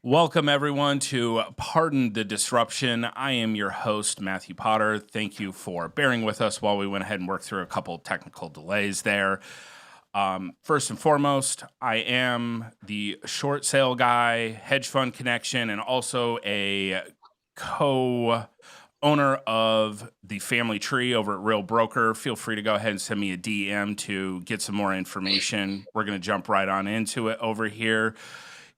Welcome, everyone, to Pardon the Disruption. I am your host, Matthew Potter. Thank you for bearing with us while we went ahead and worked through a couple technical delays there. First and foremost, I am the short sale guy, hedge fund connection, and also a co-owner of the family tree over at Real Broker. Feel free to go ahead and send me a DM to get some more information. We're going to jump right on into it over here.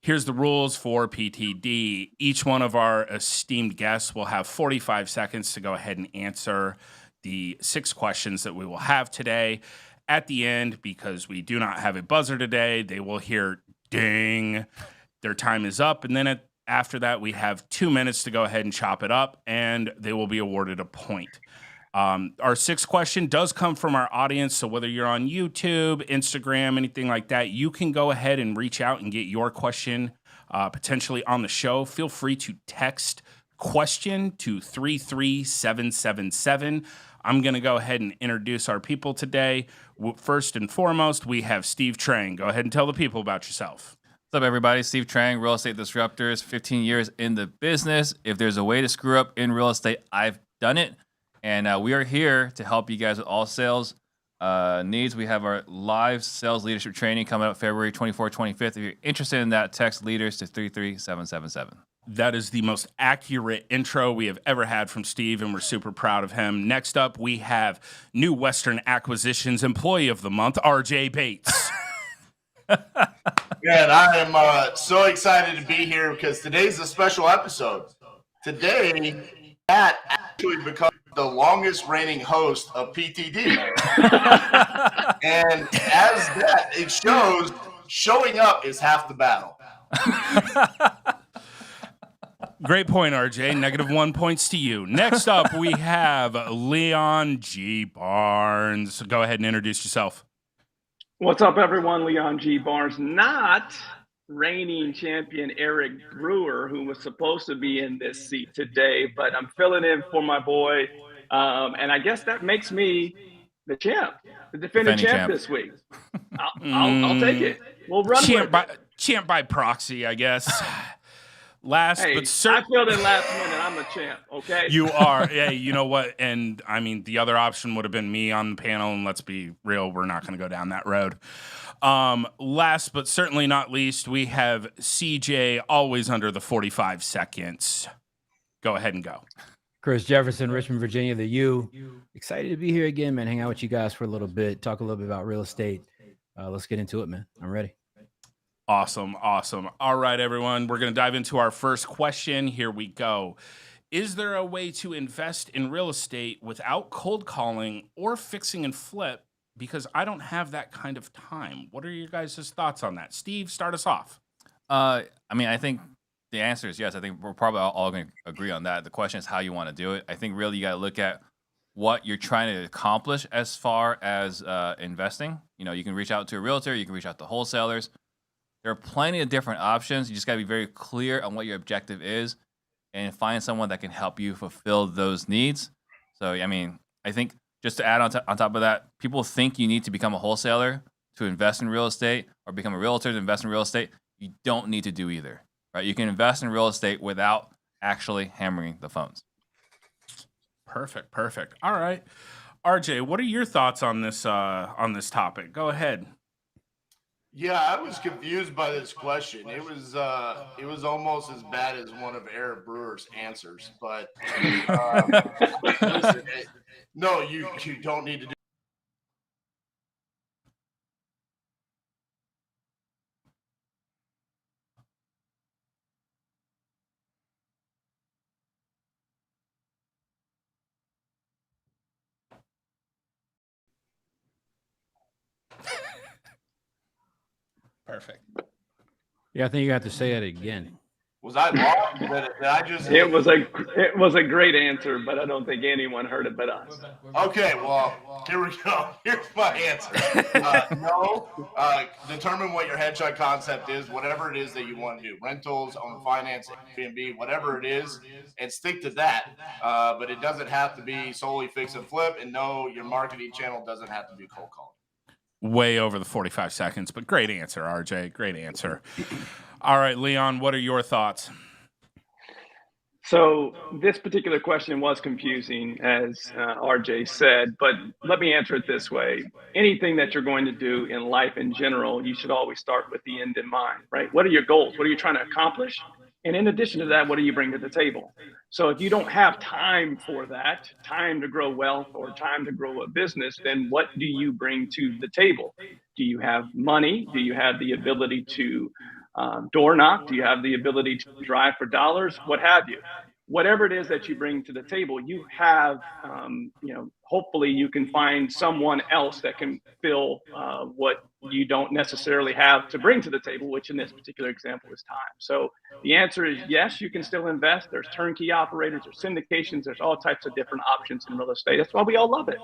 Here's the rules for PTD. Each one of our esteemed guests will have 45 seconds to go ahead and answer the 6 questions that we will have today. At the end, because we do not have a buzzer today, they will hear ding. Their time is up. And then after that, we have 2 minutes to go ahead and chop it up, and they will be awarded a point. Our 6th question does come from our audience, so whether you're on YouTube, Instagram, anything like that, you can go ahead and reach out and get your question potentially on the show. Feel free to text question to 33777. I'm going to go ahead and introduce our people today. First and foremost, we have Steve Trang. Go ahead and tell the people about yourself. What's up, everybody? Steve Trang, Real Estate Disruptors, 15 years in the business. If there's a way to screw up in real estate, I've done it. And we are here to help you guys with all sales needs. We have our live sales leadership training coming up February 24th, 25th. If you're interested in that, text leaders to 33777. That is the most accurate intro we have ever had from Steve, and we're super proud of him. Next up, we have New Western Acquisitions Employee of the Month, RJ Bates. Man, I am so excited to be here because today's a special episode. Today, Matt actually becomes the longest reigning host of PTD. And as that, it shows showing up is half the battle. Great point, RJ. -1 points to you. Next up, we have Leon G. Barnes. Go ahead and introduce yourself. What's up, everyone? Leon G. Barnes, not reigning champion Eric Brewer, who was supposed to be in this seat today, but I'm filling in for my boy. And I guess that makes me the champ, the defending champ this week. I'll take it. We'll run champ by proxy, I guess. But I filled in last minute. I'm a champ, okay? You are. Hey, you know what? And I mean, the other option would have been me on the panel, and let's be real, we're not going to go down that road. Last but certainly not least, we have CJ, always under the 45 seconds. Go ahead and go. Chris Jefferson, Richmond, Virginia, the U. Excited to be here again, man. Hang out with you guys for a little bit, talk a little bit about real estate. Let's get into it, man. I'm ready. Awesome. All right, everyone. We're going to dive into our first question. Here we go. Is there a way to invest in real estate without cold calling or fixing and flip? Because I don't have that kind of time. What are your guys' thoughts on that? Steve, start us off. I think the answer is yes. I think we're probably all going to agree on that. The question is how you want to do it. I think really you got to look at what you're trying to accomplish as far as investing. You know, you can reach out to a realtor. You can reach out to wholesalers. There are plenty of different options. You just got to be very clear on what your objective is and find someone that can help you fulfill those needs. So, I mean, I think just to add on top of that, people think you need to become a wholesaler to invest in real estate or become a realtor to invest in real estate. You don't need to do either, right? You can invest in real estate without actually hammering the phones. Perfect. All right. RJ, what are your thoughts on this topic? Go ahead. Yeah, I was confused by this question. It was almost as bad as one of Eric Brewer's answers, but listen, no, you don't need to do. Perfect. Yeah, I think you have to say it again. Was I wrong? Did I just? It was a great answer, but I don't think anyone heard it but us. Okay, well, here we go. Here's my answer. No, determine what your headshot concept is, whatever it is that you want to do. Rentals, owner finance, Airbnb, whatever it is, and stick to that. But it doesn't have to be solely fix and flip, and no, your marketing channel doesn't have to be cold calling. Way over the 45 seconds, but great answer, RJ. Great answer. All right, Leon, what are your thoughts? So this particular question was confusing, as RJ said, but let me answer it this way. Anything that you're going to do in life in general, you should always start with the end in mind, right? What are your goals? What are you trying to accomplish? And in addition to that, what do you bring to the table? So if you don't have time for that, time to grow wealth or time to grow a business, then what do you bring to the table? Do you have money? Do you have the ability to door knock? Do you have the ability to drive for dollars? What have you? Whatever it is that you bring to the table, you have, hopefully you can find someone else that can fill what you don't necessarily have to bring to the table, which in this particular example is time. So the answer is yes, you can still invest. There's turnkey operators, there's syndications, there's all types of different options in real estate. That's why we all love it.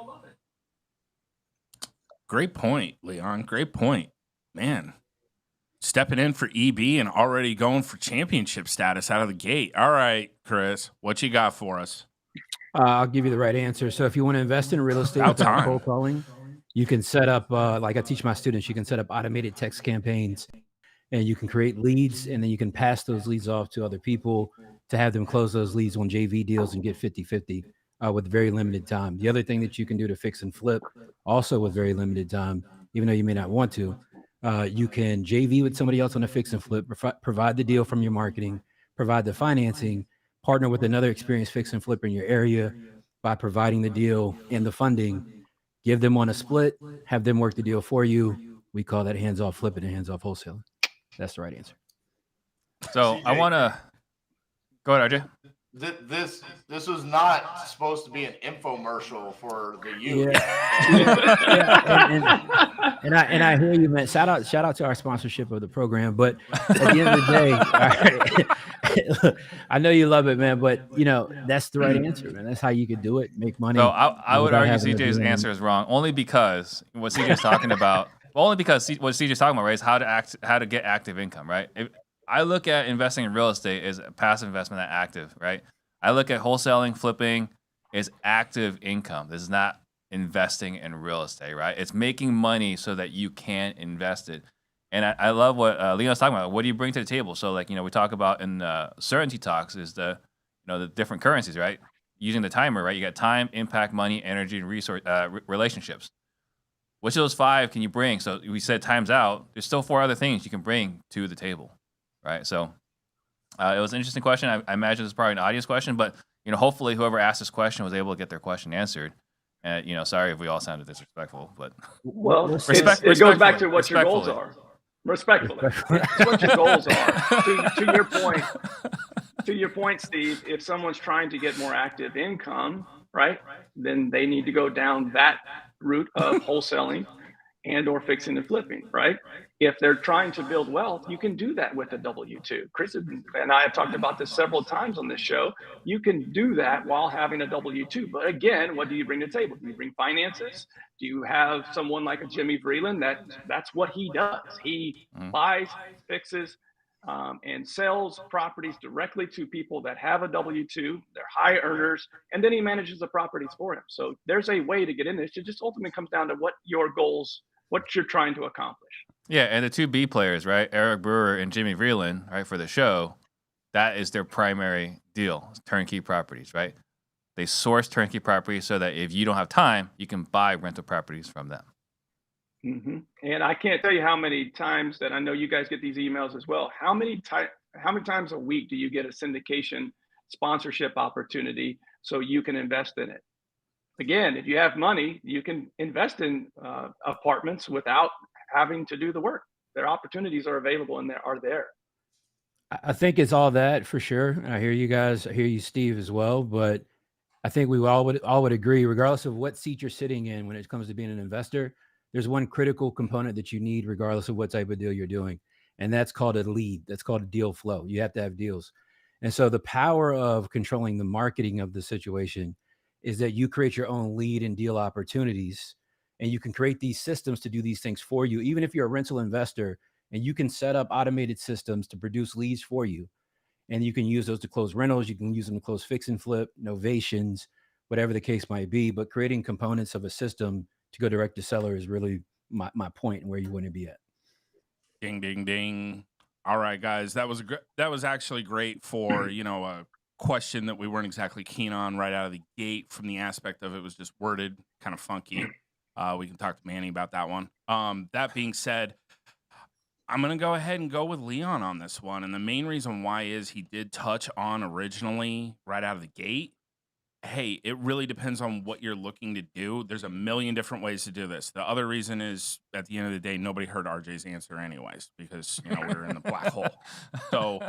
Great point, Leon. Great point. Man, stepping in for EB and already going for championship status out of the gate. All right, Chris, what you got for us? I'll give you the right answer. So if you want to invest in real estate without cold calling, you can set up, like I teach my students, you can set up automated text campaigns and you can create leads, and then you can pass those leads off to other people to have them close those leads on JV deals and get 50-50 with very limited time. The other thing that you can do to fix and flip, also with very limited time, even though you may not want to, you can JV with somebody else on a fix and flip, provide the deal from your marketing, provide the financing, partner with another experienced fix and flip in your area by providing the deal and the funding, give them on a split, have them work the deal for you. We call that hands-off flipping and hands-off wholesaling. That's the right answer. So CJ, I want to go ahead, RJ. This was not supposed to be an infomercial for the youth. And I hear you, man. Shout out to our sponsorship of the program. But at the end of the day, I know you love it, man. But that's the right answer, man. That's how you could do it, make money. So I would argue CJ's answer is wrong, only because what CJ's talking about. Only because what CJ's talking about, right, is how to get active income, right? I look at investing in real estate as a passive investment, that active, right? I look at wholesaling, flipping as active income. This is not investing in real estate, right? It's making money so that you can invest it. And I love what Leon's talking about. What do you bring to the table? So, like, we talk about in certainty talks is the different currencies, right? Using the timer, right? You got time, impact, money, energy, and resource relationships. Which of those 5 can you bring? So we said time's out. There's still 4 other things you can bring to the table. Right, so it was an interesting question. I imagine it's probably an audience question, but hopefully whoever asked this question was able to get their question answered. And sorry if we all sounded disrespectful, but it goes back to what your goals are. Respectfully, it's what your goals are. To your point, Steve. If someone's trying to get more active income, right, then they need to go down that route of wholesaling and or fixing and flipping, right? If they're trying to build wealth, you can do that with a W-2. Chris and I have talked about this several times on this show. You can do that while having a W-2. But again, what do you bring to the table? Do you bring finances? Do you have someone like a Jimmy Vreeland? That's what he does. He buys, fixes, and sells properties directly to people that have a W-2. They're high earners, and then he manages the properties for him. So there's a way to get in this. It just ultimately comes down to what your goals, what you're trying to accomplish. Yeah, and the 2 B players, right? Eric Brewer and Jimmy Vreeland, right, for the show, that is their primary deal, turnkey properties, right? They source turnkey properties so that if you don't have time, you can buy rental properties from them. Mm-hmm. And I can't tell you how many times that I know you guys get these emails as well. How many times a week do you get a syndication sponsorship opportunity so you can invest in it? Again, if you have money, you can invest in apartments without having to do the work. Their opportunities are available and are there. I think it's all that for sure. I hear you guys. I hear you, Steve, as well. But I think we all would agree, regardless of what seat you're sitting in when it comes to being an investor, there's one critical component that you need regardless of what type of deal you're doing. And that's called a lead. That's called a deal flow. You have to have deals. And so the power of controlling the marketing of the situation is that you create your own lead and deal opportunities. And you can create these systems to do these things for you. Even if you're a rental investor, and you can set up automated systems to produce leads for you. And you can use those to close rentals. You can use them to close fix and flip, novations, whatever the case might be. But creating components of a system to go direct to seller is really my point and where you want to be at. Ding, ding, ding. All right, guys, that was actually great for a question that we weren't exactly keen on right out of the gate. From the aspect of it was just worded kind of funky. We can talk to Manny about that one. That being said, I'm gonna go ahead and go with Leon on this one, and the main reason why is he did touch on originally right out of the gate. Hey, it really depends on what you're looking to do. There's a million different ways to do this. The other reason is, at the end of the day, nobody heard RJ's answer anyways, because we're in the black hole. So,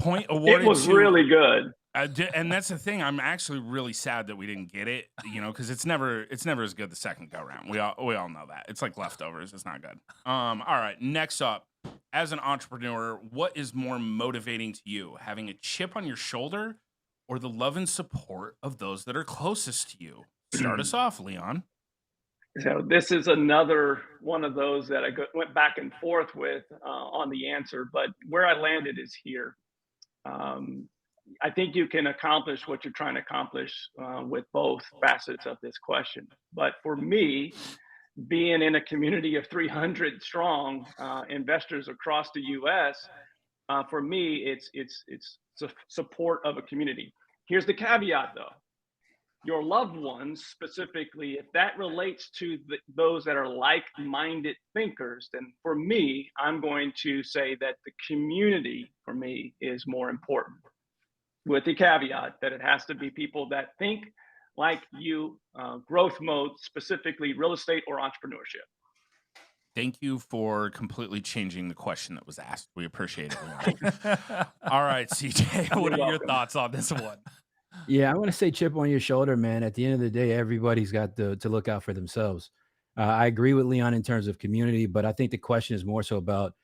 point awarded. It was really good. And that's the thing. I'm actually really sad that we didn't get it, because it's never as good the second go round. We all know that. It's like leftovers. It's not good. All right. Next up, as an entrepreneur, what is more motivating to you? Having a chip on your shoulder, or the love and support of those that are closest to you? Start us off, Leon. So this is another one of those that I went back and forth with on the answer, but where I landed is here. I think you can accomplish what you're trying to accomplish with both facets of this question. But for me, being in a community of 300 strong investors across the U.S., for me, it's support of a community. Here's the caveat, though. Your loved ones, specifically, if that relates to those that are like-minded thinkers, then for me, I'm going to say that the community, for me, is more important. With the caveat that it has to be people that think like you, growth mode, specifically real estate or entrepreneurship. Thank you for completely changing the question that was asked. We appreciate it, Leon. All right, CJ, what are your thoughts on this one? Yeah, I want to say chip on your shoulder, man. At the end of the day, everybody's got to look out for themselves. I agree with Leon in terms of community, but I think the question is more so about,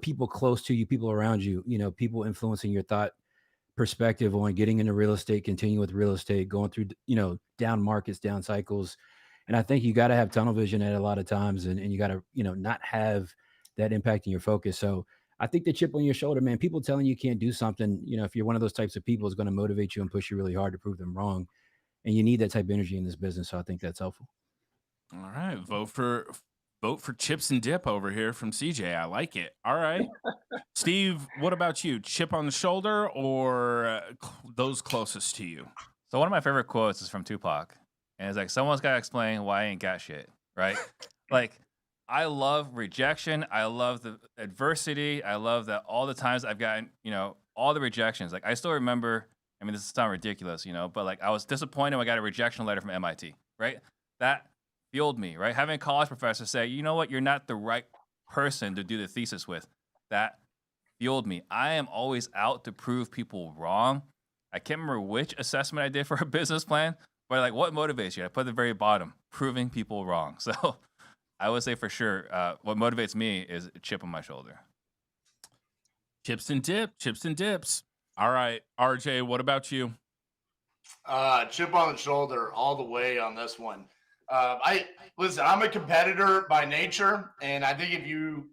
people close to you, people around you, people influencing your thought perspective on getting into real estate, continuing with real estate, going through, down markets, down cycles. And I think you got to have tunnel vision at a lot of times, and you got to, not have that impact in your focus. So I think the chip on your shoulder, man, people telling you can't do something, if you're one of those types of people, is going to motivate you and push you really hard to prove them wrong. And you need that type of energy in this business. So I think that's helpful. All right. Vote for chips and dip over here from CJ. I like it. All right. Steve, what about you? Chip on the shoulder or those closest to you? So one of my favorite quotes is from Tupac. And it's like, someone's got to explain why I ain't got shit, right? Like, I love rejection. I love the adversity. I love that all the times I've gotten, all the rejections. Like, I still remember, this sounds ridiculous, but like, I was disappointed when I got a rejection letter from MIT, right? That fueled me, right? Having a college professor say, you know what, you're not the right person to do the thesis with. That fueled me. I am always out to prove people wrong. I can't remember which assessment I did for a business plan, but like, what motivates you? I put at the very bottom, proving people wrong. So I would say for sure, what motivates me is a chip on my shoulder. Chips and dips. All right, RJ, what about you? Chip on the shoulder all the way on this one. I'm a competitor by nature, and I think if you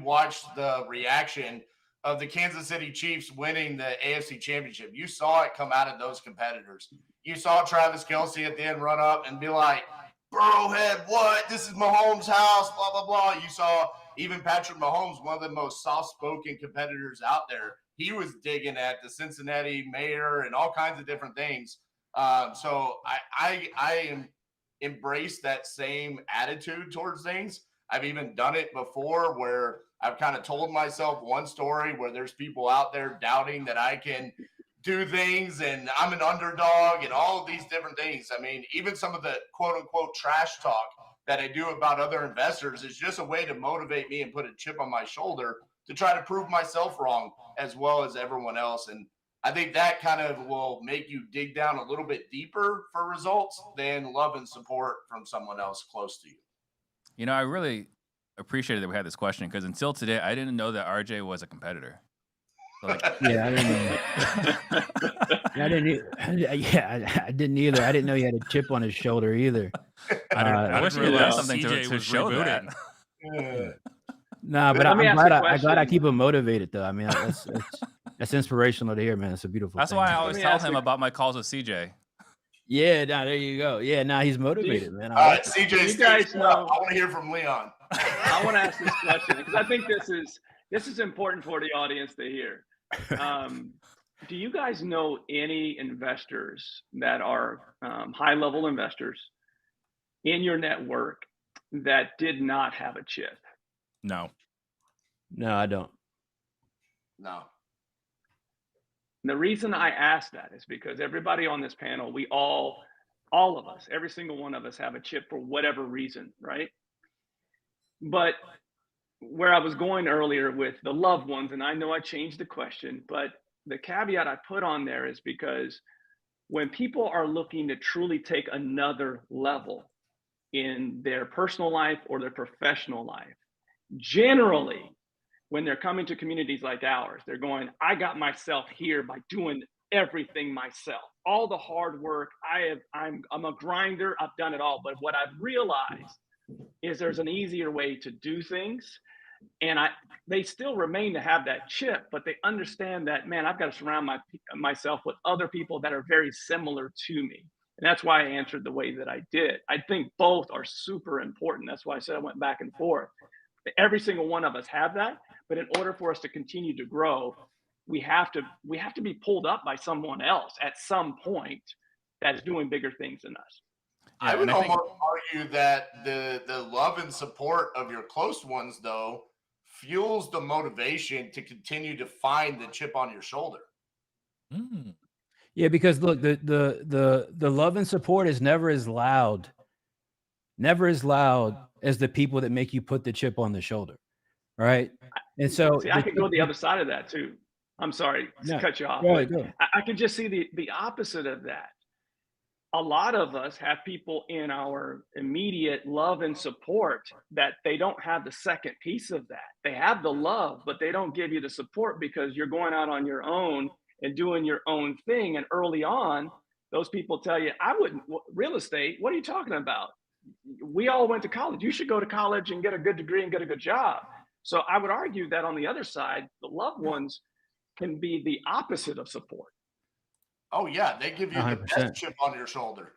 watch the reaction of the Kansas City Chiefs winning the AFC Championship, you saw it come out of those competitors. You saw Travis Kelce at the end run up and be like, Burrowhead, what? This is Mahomes' house, blah, blah, blah. You saw even Patrick Mahomes, one of the most soft-spoken competitors out there. He was digging at the Cincinnati mayor and all kinds of different things. So I embrace that same attitude towards things. I've even done it before where I've kind of told myself one story where there's people out there doubting that I can do things and I'm an underdog and all of these different things. Even some of the quote unquote trash talk that I do about other investors is just a way to motivate me and put a chip on my shoulder to try to prove myself wrong as well as everyone else. And I think that kind of will make you dig down a little bit deeper for results than love and support from someone else close to you. I really appreciated that we had this question because until today, I didn't know that RJ was a competitor. So like, yeah, I didn't either. I didn't know he had a chip on his shoulder either. I wish we learned something to show that. Nah, but I'm glad I keep him motivated though. That's inspirational to hear, man. It's a beautiful That's thing. why I always tell him about my calls with CJ. Yeah, there you go. Yeah, he's motivated, man. All right, CJ, you guys know. I want to hear from Leon. I want to ask this question because I think this is this is important for the audience to hear. Do you guys know any investors that are high-level investors in your network that did not have a chip? No. No, I don't. No. The reason I ask that is because everybody on this panel, we all of us, every single one of us have a chip for whatever reason, right? But where I was going earlier with the loved ones, and I know I changed the question, but the caveat I put on there is because when people are looking to truly take another level in their personal life or their professional life, generally, when they're coming to communities like ours, they're going, I got myself here by doing everything myself. All the hard work, I'm a grinder, I've done it all. But what I've realized is there's an easier way to do things. And they still remain to have that chip, but they understand that, man, I've got to surround myself with other people that are very similar to me. And that's why I answered the way that I did. I think both are super important. That's why I said I went back and forth. Every single one of us have that, but in order for us to continue to grow, we have to be pulled up by someone else at some point that's doing bigger things than us. I would almost argue that the love and support of your close ones, though, fuels the motivation to continue to find the chip on your shoulder. Mm. Yeah, because look, the love and support is never as loud as the people that make you put the chip on the shoulder, right? And so see, I could go the other side of that too. I'm sorry to cut you off. Go ahead. I can just see the opposite of that. A lot of us have people in our immediate love and support that they don't have the second piece of that. They have the love, but they don't give you the support because you're going out on your own and doing your own thing. And early on, those people tell you, I wouldn't, real estate, what are you talking about? We all went to college. You should go to college and get a good degree and get a good job. So I would argue that on the other side, the loved ones can be the opposite of support. Oh, yeah. They give you 100%. The best chip on your shoulder.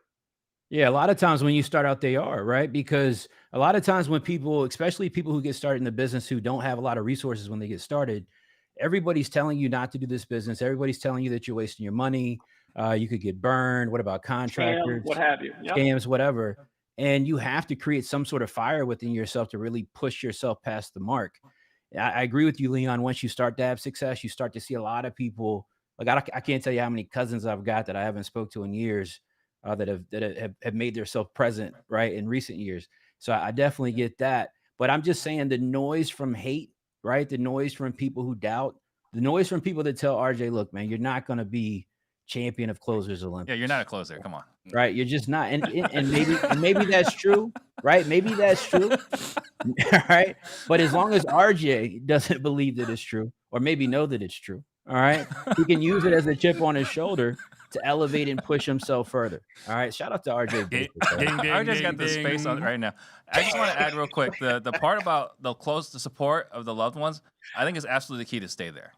Yeah, a lot of times when you start out, they are, right? Because a lot of times when people, especially people who get started in the business who don't have a lot of resources when they get started, everybody's telling you not to do this business. Everybody's telling you that you're wasting your money. You could get burned. What about contractors? Scam, what have you? Yep. Scams, whatever. And you have to create some sort of fire within yourself to really push yourself past the mark. I agree with you, Leon. Once you start to have success, you start to see a lot of people. Like I can't tell you how many cousins I've got that I haven't spoke to in years that have made themselves present, right, in recent years. So I definitely get that. But I'm just saying the noise from hate, right? The noise from people who doubt, the noise from people that tell RJ, look, man, you're not going to be champion of closers Olympics. Yeah, you're not a closer. Come on. Right. You're just not. And maybe that's true, right? Maybe that's true. Right. But as long as RJ doesn't believe that it's true, or maybe know that it's true, all right, he can use it as a chip on his shoulder to elevate and push himself further. All right. Shout out to RJ. RJ's got the space on it right now. I just want to add real quick the part about the support of the loved ones. I think it's absolutely key to stay there.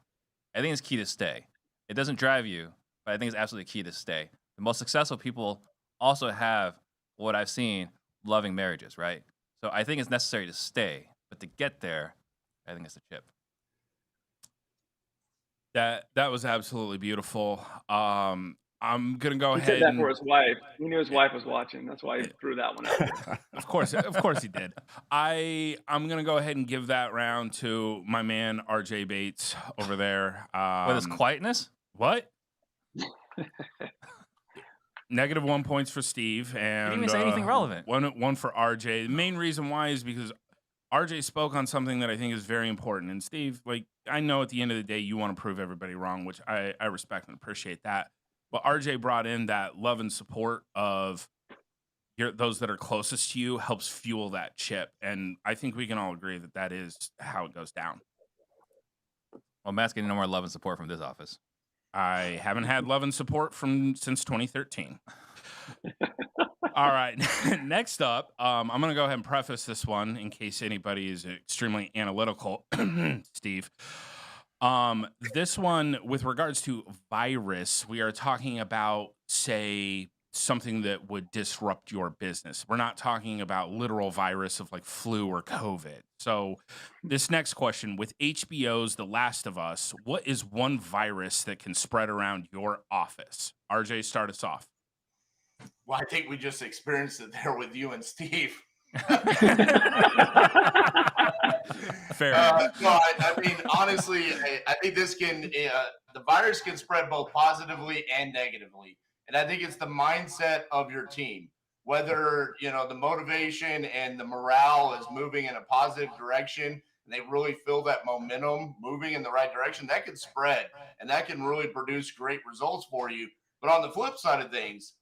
I think it's key to stay. It doesn't drive you, but I think it's absolutely key to stay. The most successful people also have what I've seen loving marriages, right? So I think it's necessary to stay, but to get there, I think it's the chip. That was absolutely beautiful. I'm gonna go ahead. He said that for his wife. He knew his wife was watching. That's why he threw that one out. Of course he did. I'm gonna go ahead and give that round to my man RJ Bates over there. With his quietness? What? -1 points for Steve, and he didn't even say anything relevant. One for RJ. The main reason why is because RJ spoke on something that I think is very important. And Steve, like, I know at the end of the day you want to prove everybody wrong, which I respect and appreciate that. But RJ brought in that love and support of those that are closest to you helps fuel that chip, and I think we can all agree that that is how it goes down. Well, Matt's getting no more love and support from this office. I haven't had love and support since 2013. All right. Next up, I'm going to go ahead and preface this one in case anybody is extremely analytical. Steve. This one, with regards to virus, we are talking about, say, something that would disrupt your business. We're not talking about literal virus of like flu or COVID. So this next question, with HBO's The Last of Us, what is one virus that can spread around your office? RJ, start us off. Well, I think we just experienced it there with you and Steve. Fair. No, I mean, honestly, I think this can, the virus can spread both positively and negatively. And I think it's the mindset of your team, whether, the motivation and the morale is moving in a positive direction and they really feel that momentum moving in the right direction, that can spread and that can really produce great results for you. But on the flip side of things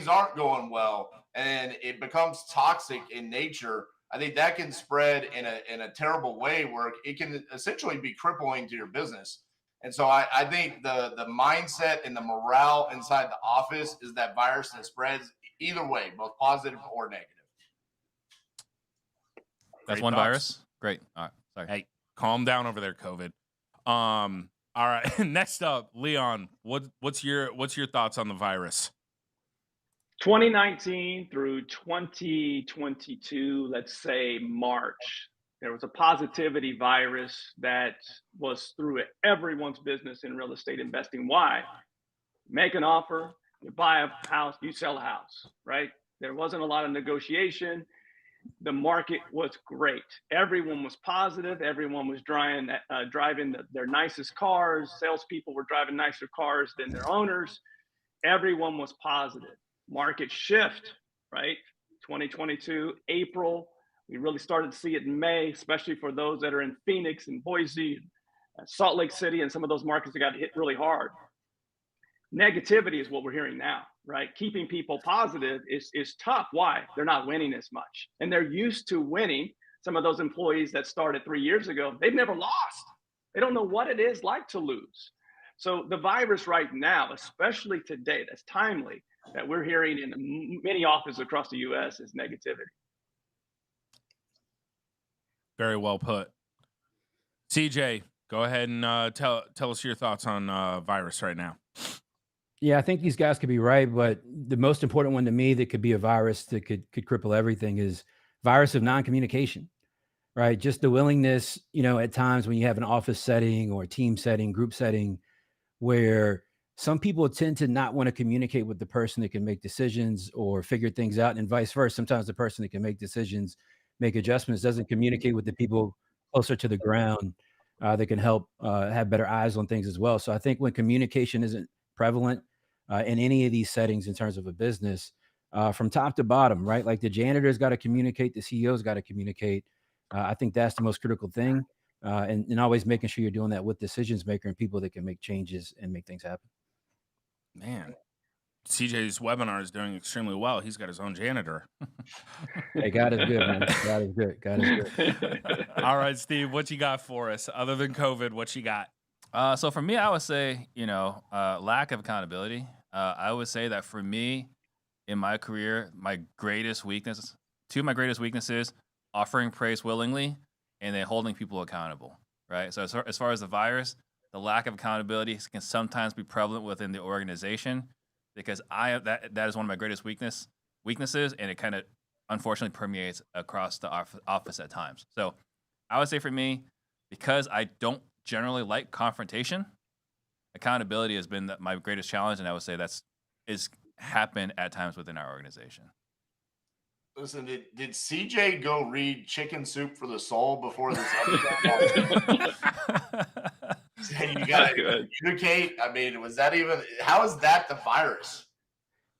aren't going well and it becomes toxic in nature. I think that can spread in a terrible way where it can essentially be crippling to your business. And so I think the mindset and the morale inside the office is that virus that spreads either way, both positive or negative. That's Great one thoughts. virus. Great. All right. Sorry. Hey, calm down over there, COVID. All right. Next up, Leon, what's your thoughts on the virus? 2019 through 2022, let's say March, there was a positivity virus that was through everyone's business in real estate investing. Why? Make an offer, you buy a house, you sell a house, right? There wasn't a lot of negotiation. The market was great. Everyone was positive. Everyone was driving their nicest cars. Salespeople were driving nicer cars than their owners. Everyone was positive. Market shift, right? 2022, April. We really started to see it in May, especially for those that are in Phoenix and Boise, Salt Lake City, and some of those markets that got hit really hard. Negativity is what we're hearing now, right? Keeping people positive is tough. Why? They're not winning as much. And they're used to winning. Some of those employees that started 3 years ago, they've never lost. They don't know what it is like to lose. So the virus right now, especially today, that's timely, that we're hearing in many offices across the U.S. is negativity. Very well put. CJ, go ahead and tell us your thoughts on virus right now. Yeah, I think these guys could be right, but the most important one to me that could be a virus that could cripple everything is virus of non-communication, right? Just the willingness, at times when you have an office setting or a team setting, group setting, where some people tend to not want to communicate with the person that can make decisions or figure things out, and vice versa. Sometimes the person that can make decisions, make adjustments, doesn't communicate with the people closer to the ground that can help have better eyes on things as well. So I think when communication isn't prevalent in any of these settings in terms of a business, from top to bottom, right? Like the janitor's got to communicate, the CEO's got to communicate. I think that's the most critical thing. And always making sure you're doing that with decisions maker and people that can make changes and make things happen. Man, CJ's webinar is doing extremely well. He's got his own janitor. Hey, God is good, man. God is good. God is good. All right, Steve, what you got for us? Other than COVID, what you got? So for me, I would say, lack of accountability. I would say that for me, in my career, two of my greatest weaknesses, offering praise willingly and then holding people accountable, right? So as far as the virus, the lack of accountability can sometimes be prevalent within the organization because that is one of my greatest weaknesses, and it kind of unfortunately permeates across the office at times. So I would say for me, because I don't generally like confrontation, accountability has been my greatest challenge, and I would say is happened at times within our organization. Listen, did CJ go read Chicken Soup for the Soul before this episode? Said you gotta communicate. I mean, how is that the virus?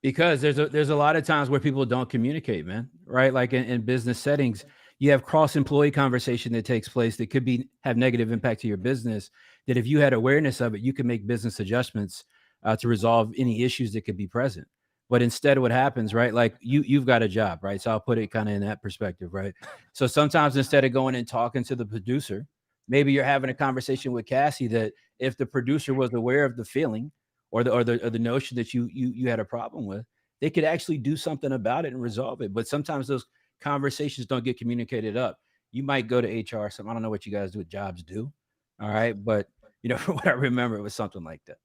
Because there's a lot of times where people don't communicate, man, right? Like in business settings, you have cross-employee conversation that takes place that could have negative impact to your business, that if you had awareness of it, you could make business adjustments to resolve any issues that could be present. But instead what happens, right? Like you've got a job, right? So I'll put it kind of in that perspective, right? So sometimes instead of going and talking to the producer, maybe you're having a conversation with Cassie that if the producer was aware of the feeling or the notion that you had a problem with, they could actually do something about it and resolve it. But sometimes those conversations don't get communicated up. You might go to HR, something. I don't know what you guys do, what jobs do. All right. But from what I remember, it was something like that.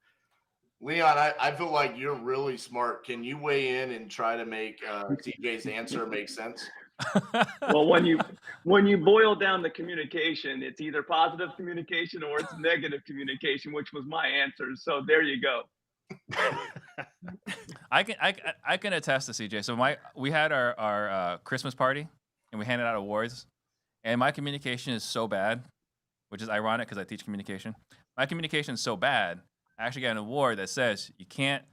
Leon, I feel like you're really smart. Can you weigh in and try to make CJ's answer make sense? Well, when you boil down the communication, it's either positive communication or it's negative communication, which was my answer. So there you go. I can attest to CJ. So we had our Christmas party and we handed out awards, and my communication is so bad, which is ironic because I teach communication. My communication is so bad. I actually got an award that says you can't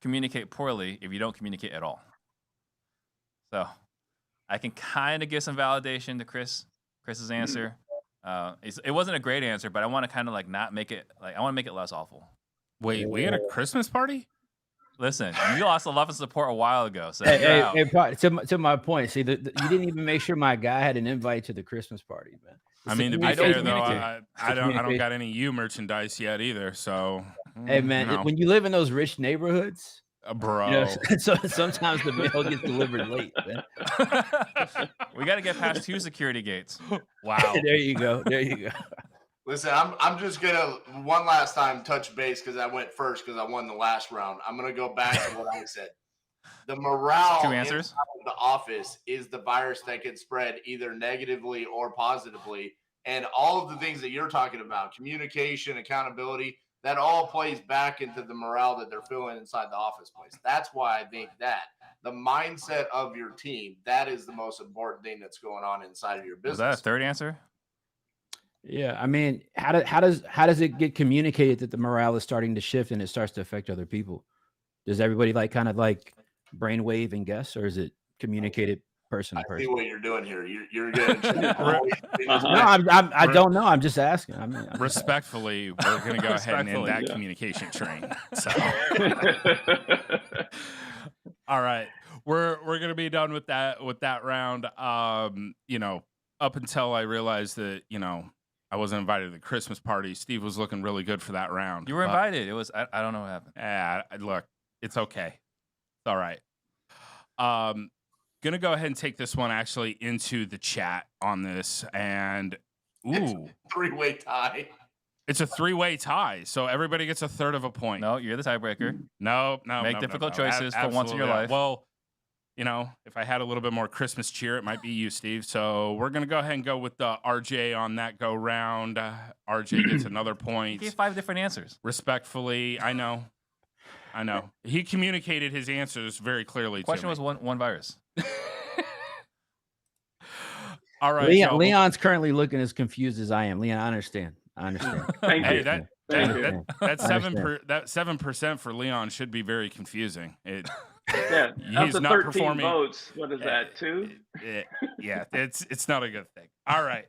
communicate poorly if you don't communicate at all. So I can kind of give some validation to Chris's answer. It wasn't a great answer, but I want to kind of like not make it like I want to make it less awful. Wait, we had a Christmas party? Listen, you lost a love and support a while ago. So to my point, see, you didn't even make sure my guy had an invite to the Christmas party, man. I mean, to be fair though, I don't got any U merchandise yet either. So, hey man, when you live in those rich neighborhoods, bro, so sometimes the mail gets delivered late, man. We got to get past 2 security gates. Wow. There you go. Listen, I'm just gonna one last time touch base because I went first because I won the last round. I'm gonna go back to what I said. The morale 2 answers. inside of the office is the virus that gets spread either negatively or positively, and all of the things that you're talking about, communication, accountability, that all plays back into the morale that they're feeling inside the office place. That's why I think that the mindset of your team, that is the most important thing that's going on inside of your business. Is that a third answer? Yeah, I mean, how does it get communicated that the morale is starting to shift and it starts to affect other people? Does everybody like kind of like brainwave and guess, or is it communicated person to person? I see what you're doing here. You're good. No, I don't know. I'm just asking. I mean, respectfully, we're gonna go ahead and end that communication train. So, all right, we're gonna be done with that round. Up until I realized that I wasn't invited to the Christmas party. Steve was looking really good for that round. You were invited. It was I don't know what happened. Yeah, look, it's okay. It's all right. Gonna go ahead and take this one actually into the chat on this, and ooh, three-way tie. It's a 3-way tie, so everybody gets a third of a point. No, you're the tiebreaker. No. Make difficult choices for once in your life. Well, if I had a little bit more Christmas cheer, it might be you, Steve. So we're going to go ahead and go with RJ on that go round. RJ gets another point. He gave 5 different answers. Respectfully, I know. He communicated his answers very clearly. The question was one virus. All right. Leon's currently looking as confused as I am. Leon, I understand. Thank you. That 7% for Leon should be very confusing. Yeah, he's not 13 performing. Votes. What is that? 2? Yeah, it's not a good thing. All right.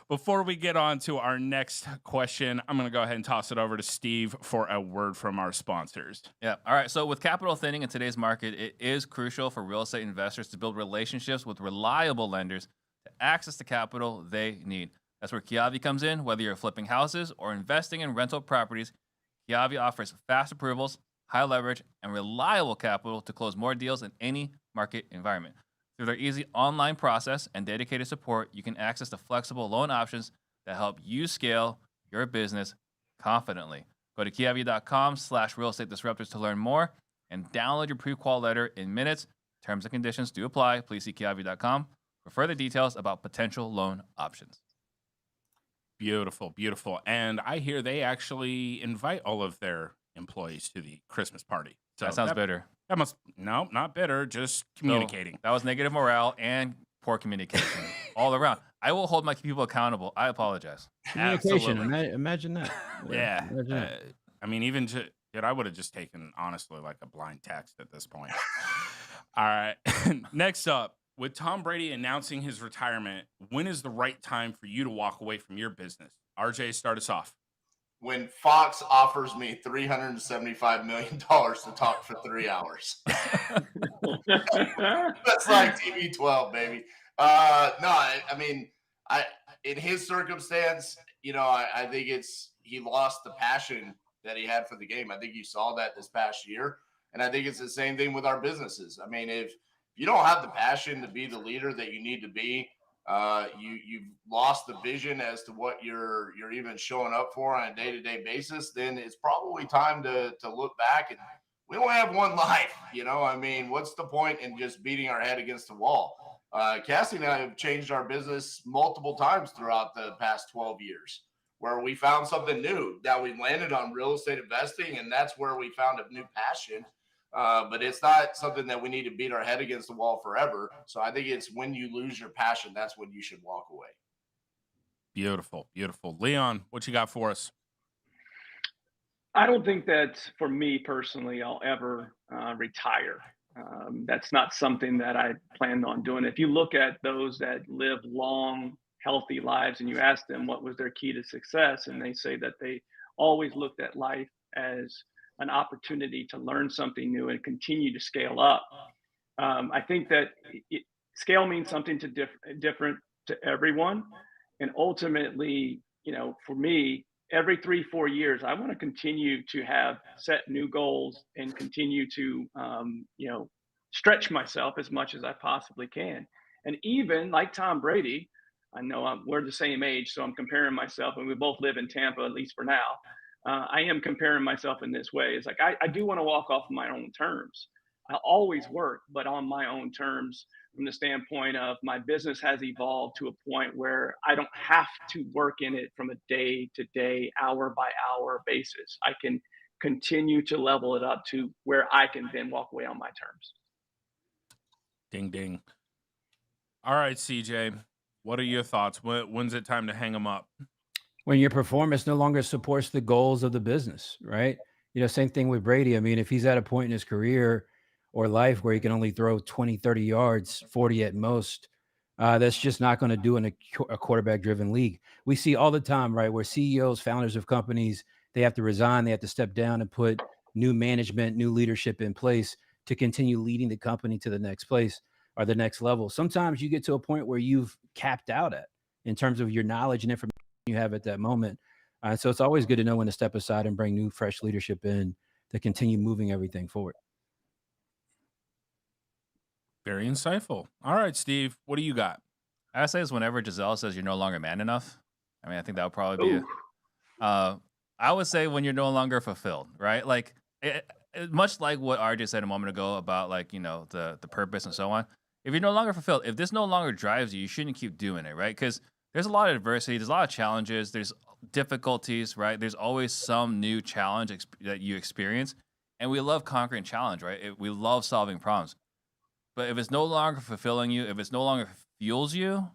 Before we get on to our next question, I'm going to go ahead and toss it over to Steve for a word from our sponsors. Yeah. All right. So with capital thinning in today's market, it is crucial for real estate investors to build relationships with reliable lenders to access the capital they need. That's where Kiavi comes in. Whether you're flipping houses or investing in rental properties, Kiavi offers fast approvals, high leverage, and reliable capital to close more deals in any market environment. Through their easy online process and dedicated support, you can access the flexible loan options that help you scale your business confidently. Go to kiavi.com/real estate disruptors to learn more and download your pre-qual letter in minutes. Terms and conditions do apply. Please see kiavi.com for further details about potential loan options. Beautiful. And I hear they actually invite all of their employees to the Christmas party. So that sounds bitter. Not bitter, just communicating. So that was negative morale and poor communication all around. I will hold my people accountable. I apologize. Communication. Imagine that. Yeah. I mean, I would have just taken, honestly, like a blind text at this point. All right. Next up, with Tom Brady announcing his retirement, when is the right time for you to walk away from your business? RJ, start us off. When Fox offers me $375 million to talk for 3 hours. That's like TV 12, baby. In his circumstance, I think he lost the passion that he had for the game. I think you saw that this past year. And I think it's the same thing with our businesses. I mean, if you don't have the passion to be the leader that you need to be, you've lost the vision as to what you're even showing up for on a day-to-day basis, then it's probably time to look back. And we only have one life, I mean, what's the point in just beating our head against the wall? Cassie and I have changed our business multiple times throughout the past 12 years, where we found something new. Now we landed on real estate investing, and that's where we found a new passion. But it's not something that we need to beat our head against the wall forever. So I think it's when you lose your passion, that's when you should walk away. Beautiful, beautiful. Leon, what you got for us? I don't think that for me personally, I'll ever retire. That's not something that I planned on doing. If you look at those that live long, healthy lives and you ask them what was their key to success, and they say that they always looked at life as an opportunity to learn something new and continue to scale up. I think that scale means something different to everyone. And ultimately, for me, every 3-4 years, I want to continue to have set new goals and continue to, stretch myself as much as I possibly can. And even like Tom Brady, I know we're the same age, so I'm comparing myself, and we both live in Tampa, at least for now. I am comparing myself in this way. It's like I do want to walk off my own terms. I always work, but on my own terms, from the standpoint of my business has evolved to a point where I don't have to work in it from a day-to-day, hour-by-hour basis. I can continue to level it up to where I can then walk away on my terms. Ding, ding. All right, CJ, what are your thoughts? When's it time to hang them up? When your performance no longer supports the goals of the business, right? Same thing with Brady. I mean, if he's at a point in his career or life where he can only throw 20, 30 yards, 40 at most, that's just not going to do in a quarterback-driven league. We see all the time, right, where CEOs, founders of companies, they have to resign, they have to step down and put new management, new leadership in place to continue leading the company to the next place or the next level. Sometimes you get to a point where you've capped out at in terms of your knowledge and information you have at that moment. So it's always good to know when to step aside and bring new, fresh leadership in to continue moving everything forward. Very insightful. All right, Steve, what do you got? I say is whenever Giselle says you're no longer man enough. I mean, I think that would probably be it. I would say when you're no longer fulfilled, right? Like much like what RJ said a moment ago about like, the purpose and so on. If you're no longer fulfilled, if this no longer drives you, you shouldn't keep doing it, right? Because there's a lot of adversity, there's a lot of challenges, there's difficulties, right? There's always some new challenge that you experience. And we love conquering challenge, right? We love solving problems. But if it's no longer fulfilling you, if it's no longer fuels you,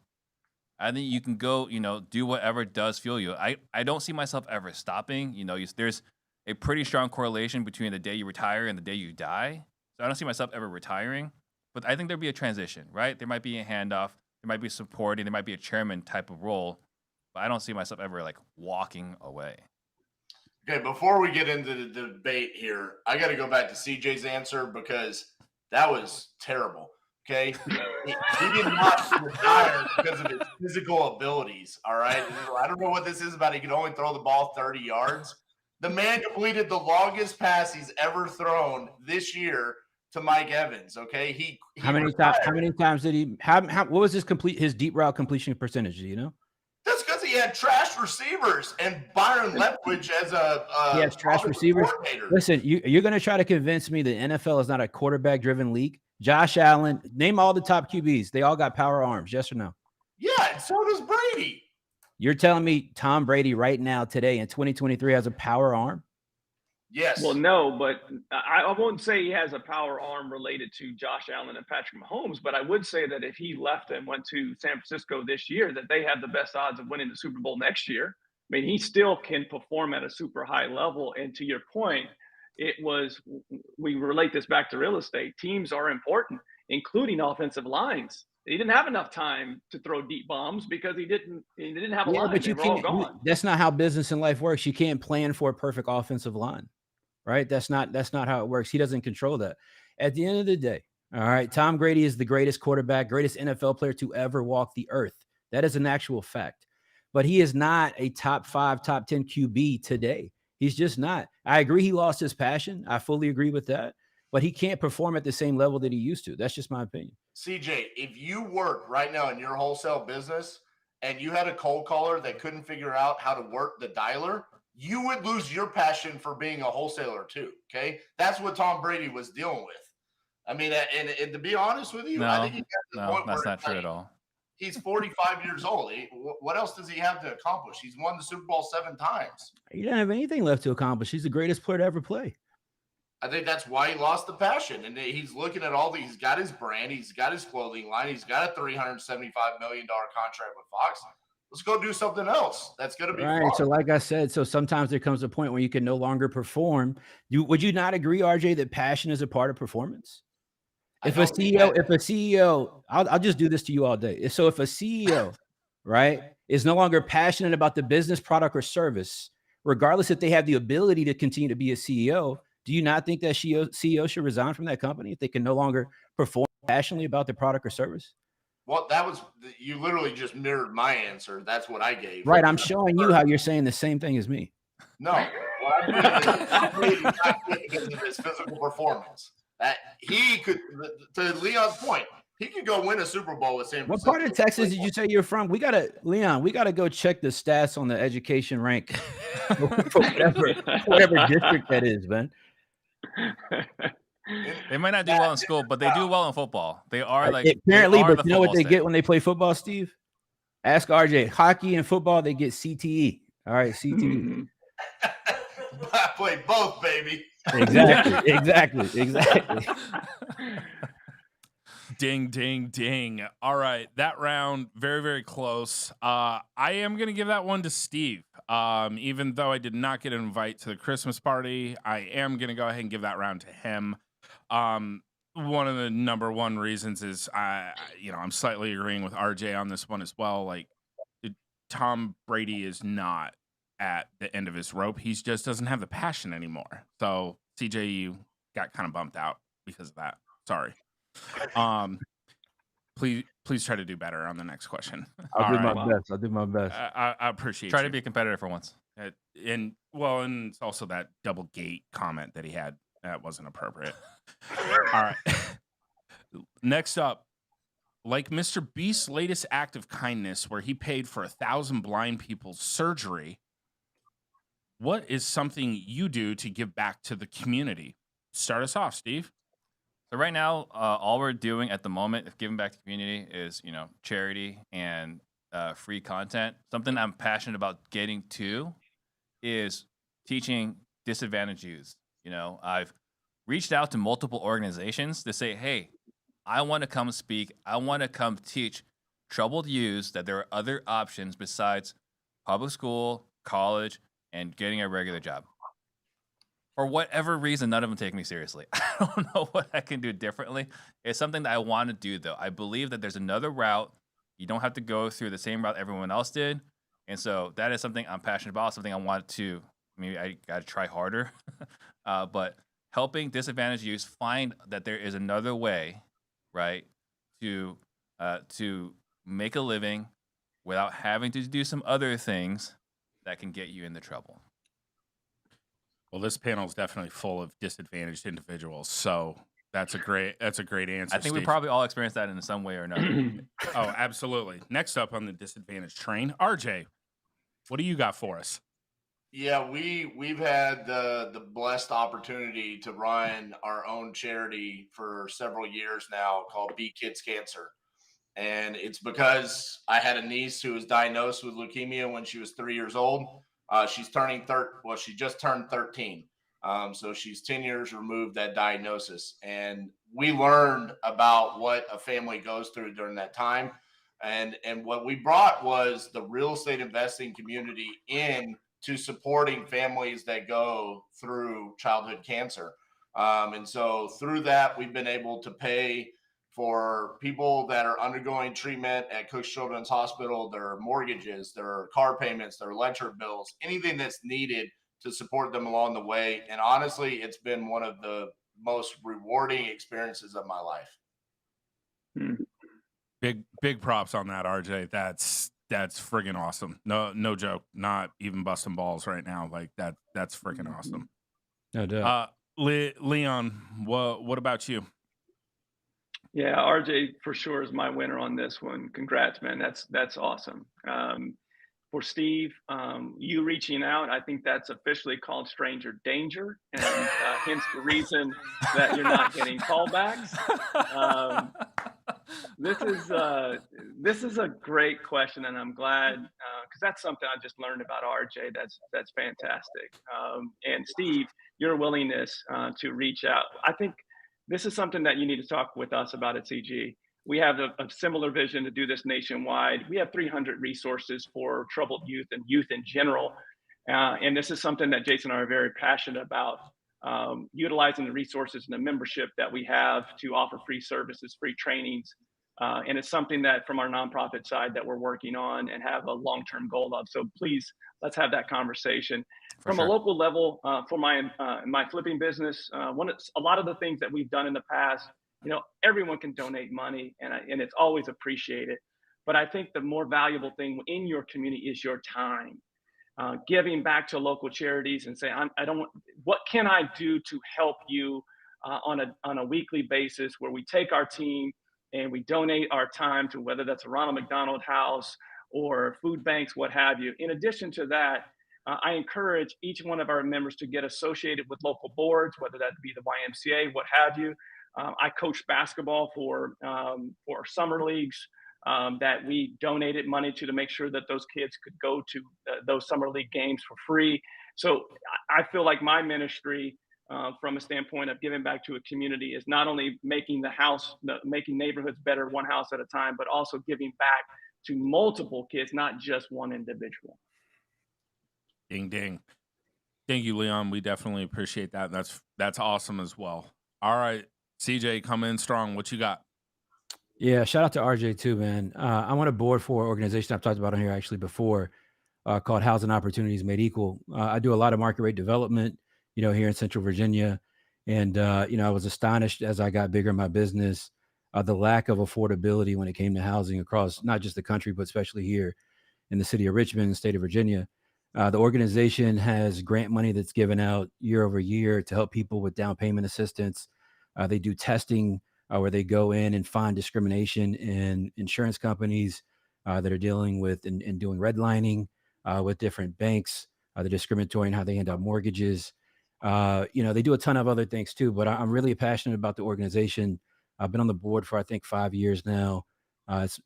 I think you can go, do whatever does fuel you. I don't see myself ever stopping. There's a pretty strong correlation between the day you retire and the day you die. So I don't see myself ever retiring. But I think there'd be a transition, right? There might be a handoff. There might be supporting. There might be a chairman type of role. But I don't see myself ever like walking away. Okay, before we get into the debate here, I got to go back to CJ's answer because that was terrible. Okay, he did not retire because of his physical abilities. All right, I don't know what this is about. He could only throw the ball 30 yards. The man completed the longest pass he's ever thrown this year to Mike Evans. Okay, how many times did he? What was his deep route completion percentage? Do you know? That's because he had trash receivers and Byron Leftwich as he has trash receivers. Listen, you're going to try to convince me the NFL is not a quarterback-driven league. Josh Allen, name all the top QBs. They all got power arms. Yes or no? Yeah, and so does Brady. You're telling me Tom Brady right now, today in 2023, has a power arm? Yes. Well, no, but I won't say he has a power arm related to Josh Allen and Patrick Mahomes, but I would say that if he left and went to San Francisco this year, that they have the best odds of winning the Super Bowl next year. I mean, he still can perform at a super high level. And to your point, we relate this back to real estate. Teams are important, including offensive lines. He didn't have enough time to throw deep bombs because he didn't have a line. But you can't. That's not how business and life works. You can't plan for a perfect offensive line, right? That's not how it works. He doesn't control that. At the end of the day, all right, Tom Brady is the greatest quarterback, greatest NFL player to ever walk the earth. That is an actual fact. But he is not a top 5, top 10 QB today. He's just not. I agree he lost his passion. I fully agree with that. but he can't perform at the same level that he used to. That's just my opinion. CJ, if you work right now in your wholesale business and you had a cold caller that couldn't figure out how to work the dialer, you would lose your passion for being a wholesaler too. Okay. That's what Tom Brady was dealing with. I mean, and to be honest with you, I think he got to the point where that's not true at all. He's 45 years old. What else does he have to accomplish? He's won the Super Bowl 7 times. He doesn't have anything left to accomplish. He's the greatest player to ever play. I think that's why he lost the passion. And he's looking at all these. He's got his brand. He's got his clothing line. He's got a $375 million contract with Fox. Let's go do something else. That's going to be right. fun. So like I said, so sometimes there comes a point where you can no longer perform. Would you not agree, RJ, that passion is a part of performance? If a CEO, I'll just do this to you all day. So if a CEO, right, is no longer passionate about the business, product, or service, regardless if they have the ability to continue to be a CEO, do you not think that CEO should resign from that company if they can no longer perform passionately about the product or service? Well, you literally just mirrored my answer. That's what I gave. Right. I'm showing you how you're saying the same thing as me. No, what I'm doing is not because of his physical performance. That he could, to Leon's point, he could go win a Super Bowl with San Francisco. What part of Texas did you say you're from? Leon, we gotta go check the stats on the education rank for whatever district that is, man. They might not do well in school, but they do well in football. They are like apparently, but you know what they get when they play football, Steve? Ask RJ. Hockey and football, they get CTE. All right, CTE. I play both, baby. Exactly. Ding, ding, ding. All right. That round, very, very close. I am going to give that one to Steve. Even though I did not get an invite to the Christmas party, I am going to go ahead and give that round to him. One of the number one reasons is I'm slightly agreeing with RJ on this one as well. Like, Tom Brady is not at the end of his rope. He just doesn't have the passion anymore. So CJ, you got kind of bumped out because of that. Sorry. Please try to do better on the next question. I'll do my best. I appreciate Try you. to be a competitor for once. And it's also that double gate comment that he had that wasn't appropriate. All right. Next up, like Mr. Beast's latest act of kindness where he paid for 1,000 blind people's surgery, what is something you do to give back to the community? Start us off, Steve. So right now, all we're doing at the moment, if giving back to the community, is charity and free content. Something I'm passionate about getting to is teaching disadvantaged youth. I've reached out to multiple organizations to say, hey, I want to come speak. I want to come teach troubled youths that there are other options besides public school, college, and getting a regular job. For whatever reason, none of them take me seriously. I don't know what I can do differently. It's something that I want to do, though. I believe that there's another route. You don't have to go through the same route everyone else did. And so that is something I'm passionate about, something I want to, maybe I got to try harder. But helping disadvantaged youth find that there is another way, right, to make a living without having to do some other things that can get you into trouble. Well, this panel is definitely full of disadvantaged individuals, so that's a great answer. I think we probably all experienced that in some way or another. Oh, absolutely. Next up on the disadvantaged train, RJ, what do you got for us? Yeah, we've had the blessed opportunity to run our own charity for several years now called Beat Kids Cancer. And it's because I had a niece who was diagnosed with leukemia when she was 3 years old. She's turning she just turned 13. So she's 10 years removed that diagnosis. And we learned about what a family goes through during that time. And what we brought was the real estate investing community into supporting families that go through childhood cancer. And so through that, we've been able to pay for people that are undergoing treatment at Cook Children's Hospital, their mortgages, their car payments, their electric bills, anything that's needed to support them along the way. And honestly, it's been one of the most rewarding experiences of my life. Big props on that, RJ. That's friggin' awesome. No joke. Not even busting balls right now. Like that's friggin' awesome. No doubt. Leon, what about you? Yeah, RJ for sure is my winner on this one. Congrats, man. That's awesome. For Steve, you reaching out, I think that's officially called stranger danger, and hence the reason that you're not getting callbacks. Um, this is a great question, and I'm glad because that's something I just learned about RJ. That's fantastic. And Steve, your willingness to reach out, I think this is something that you need to talk with us about at CG. We have a similar vision to do this nationwide. We have 300 resources for troubled youth and youth in general, and this is something that Jason and I are very passionate about. Utilizing the resources and the membership that we have to offer free services, free trainings, and it's something that from our nonprofit side that we're working on and have a long-term goal of. So please, let's have that conversation. From sure. a local level, for my flipping business, a lot of the things that we've done in the past, everyone can donate money, and it's always appreciated. But I think the more valuable thing in your community is your time. Giving back to local charities and say, what can I do to help you on a weekly basis, where we take our team and we donate our time to whether that's a Ronald McDonald House or food banks, what have you. In addition to that, I encourage each one of our members to get associated with local boards, whether that be the YMCA, what have you. I coach basketball for summer leagues that we donated money to make sure that those kids could go to those summer league games for free. So I feel like my ministry, from a standpoint of giving back to a community, is not only making making neighborhoods better one house at a time, but also giving back to multiple kids, not just one individual. Ding ding. Thank you, Leon. We definitely appreciate that. That's awesome as well. All right, CJ, come in strong. What you got? Yeah, shout out to RJ too, man. I'm on a board for an organization I've talked about on here actually before, called Housing Opportunities Made Equal. I do a lot of market rate development, here in Central Virginia, and I was astonished as I got bigger in my business, the lack of affordability when it came to housing across not just the country, but especially here in the city of Richmond, state of Virginia. The organization has grant money that's given out year over year to help people with down payment assistance. They do testing where they go in and find discrimination in insurance companies that are dealing with and doing redlining with different banks. They're discriminatory in how they hand out mortgages. They do a ton of other things too, but I'm really passionate about the organization. I've been on the board for, I think, 5 years now.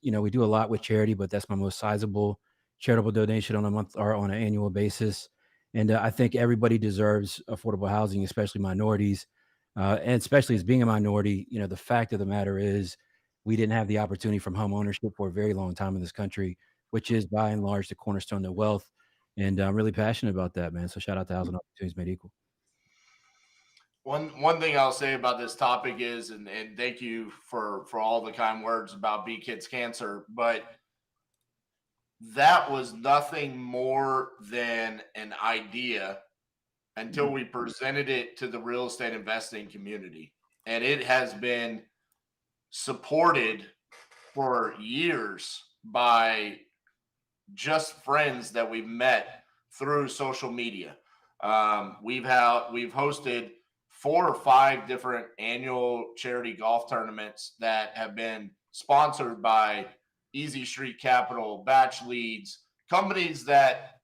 We do a lot with charity, but that's my most sizable charitable donation on a month or on an annual basis. And I think everybody deserves affordable housing, especially minorities. And especially as being a minority, the fact of the matter is we didn't have the opportunity from home ownership for a very long time in this country, which is by and large the cornerstone of wealth. And I'm really passionate about that, man. So shout out to Housing Opportunities Made Equal. One thing I'll say about this topic is, and thank you for all the kind words about B Kids Cancer, but that was nothing more than an idea until we presented it to the real estate investing community. And it has been supported for years by just friends that we've met through social media. We've hosted 4 or 5 different annual charity golf tournaments that have been sponsored by Easy Street Capital, Batch Leads, companies that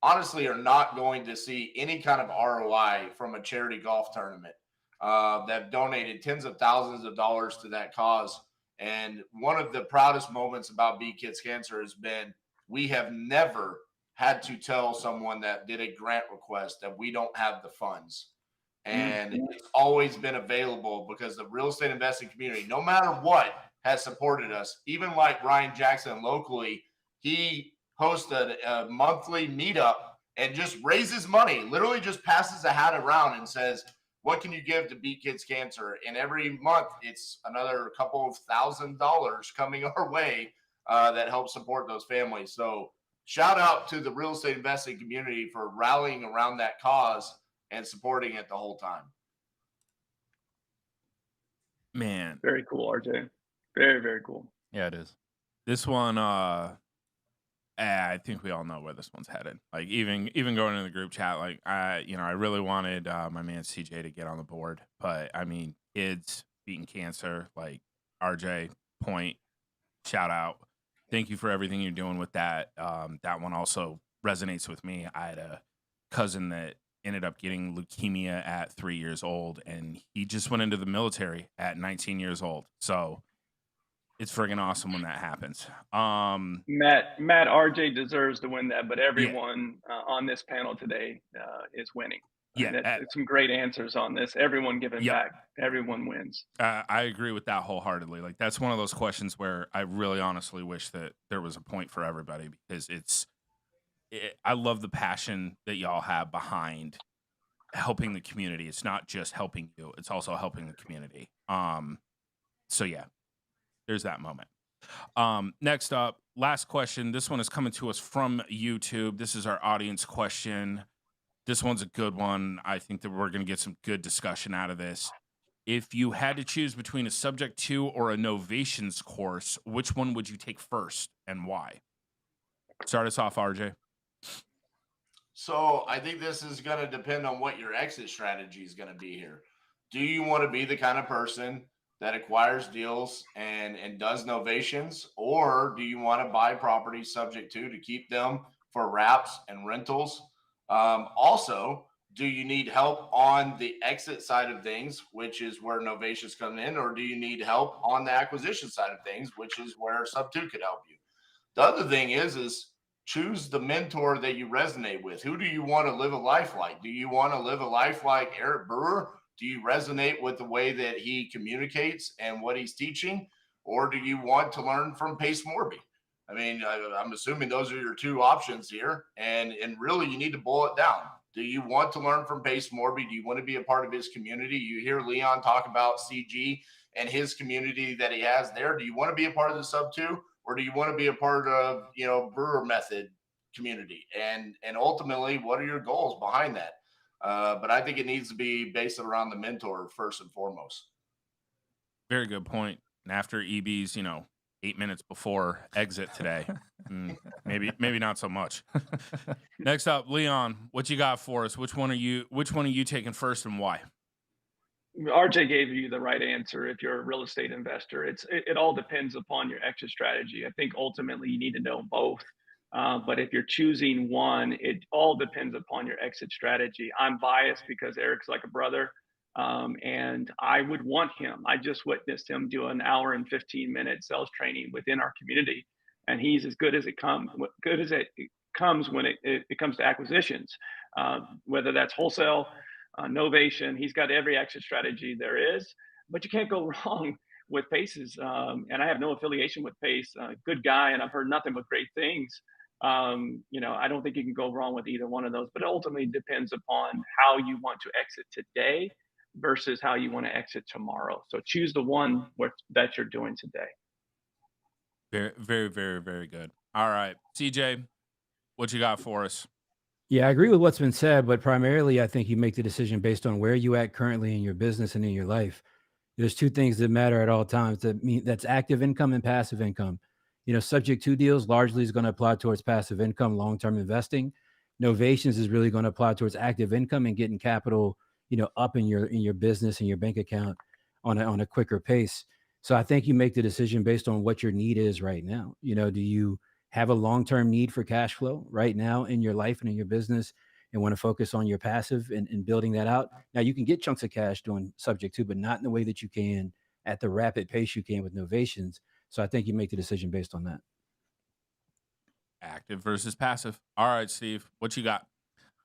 honestly are not going to see any kind of ROI from a charity golf tournament, that have donated tens of thousands of dollars to that cause. And one of the proudest moments about B Kids Cancer has been we have never had to tell someone that did a grant request that we don't have the funds. And it's always been available because the real estate investing community, no matter what, has supported us. Even like Ryan Jackson locally, he hosts a monthly meetup and just raises money, literally just passes a hat around and says, what can you give to beat kids cancer? And every month it's another couple of $1,000s coming our way that helps support those families. So shout out to the real estate investing community for rallying around that cause and supporting it the whole time. Man, Very cool, RJ. Very, very cool. Yeah, it is. this one, I think we all know where this one's headed. Like even going in the group chat, like I really wanted my man CJ to get on the board, but I mean, kids beating cancer, like RJ point, shout out, thank you for everything you're doing with that. That one also resonates with me. I had a cousin that ended up getting leukemia at 3 years old, and he just went into the military at 19 years old. So it's friggin' awesome when that happens. Matt, RJ deserves to win that, but Yeah, everyone on this panel today is winning. I mean, yeah, that's some great answers on this. Everyone giving yep. back. Everyone wins. I agree with that wholeheartedly. Like that's one of those questions where I really honestly wish that there was a point for everybody because I love the passion that y'all have behind helping the community. It's not just helping you; it's also helping the community. So yeah, there's that moment. Next up, last question. This one is coming to us from YouTube. This is our audience question. This one's a good one. I think that we're going to get some good discussion out of this. If you had to choose between a subject to or a novations course, which one would you take first and why? Start us off, RJ. So I think this is going to depend on what your exit strategy is going to be here. Do you want to be the kind of person that acquires deals and does novations, or do you want to buy properties subject to keep them for wraps and rentals? Also, do you need help on the exit side of things, which is where novations come in, or do you need help on the acquisition side of things, which is where sub two could help you? The other thing is choose the mentor that you resonate with. Who do you want to live a life like? Do you want to live a life like Eric Brewer? Do you resonate with the way that he communicates and what he's teaching? Or do you want to learn from Pace Morby? I mean, I'm assuming those are your two options here. And really, you need to boil it down. Do you want to learn from Pace Morby? Do you want to be a part of his community? You hear Leon talk about CG and his community that he has there. Do you want to be a part of the sub two? Or do you want to be a part of, Brewer method community? And ultimately, what are your goals behind that? But I think it needs to be based around the mentor first and foremost. Very good point. And after EB's, 8 minutes before exit today, maybe not so much. Next up, Leon, what you got for us? Which one are you taking first and why? RJ gave you the right answer. If you're a real estate investor, it all depends upon your exit strategy. I think ultimately you need to know both. But if you're choosing one, it all depends upon your exit strategy. I'm biased because Eric's like a brother, and I would want him. I just witnessed him do an hour and 15-minute sales training within our community, and he's as good as it comes. Good as it comes when it comes to acquisitions, whether that's wholesale. Novation, he's got every exit strategy there is, but you can't go wrong with Pace's. And I have no affiliation with Pace. Good guy, and I've heard nothing but great things. I don't think you can go wrong with either one of those, but it ultimately depends upon how you want to exit today versus how you want to exit tomorrow. So choose the one that you're doing today. Very, very, very, very good. All right, CJ, what you got for us? Yeah, I agree with what's been said, but primarily I think you make the decision based on where you at currently in your business and in your life. There's two things that matter at all times. That's active income and passive income. Subject to deals largely is going to apply towards passive income, long-term investing. Novations is really going to apply towards active income and getting capital, up in your business and your bank account on a quicker pace. So I think you make the decision based on what your need is right now. Do you have a long-term need for cash flow right now in your life and in your business and want to focus on your passive and building that out? Now you can get chunks of cash doing subject to, but not in the way that you can at the rapid pace you can with novations. So I think you make the decision based on that. Active versus passive. All right, Steve, what you got?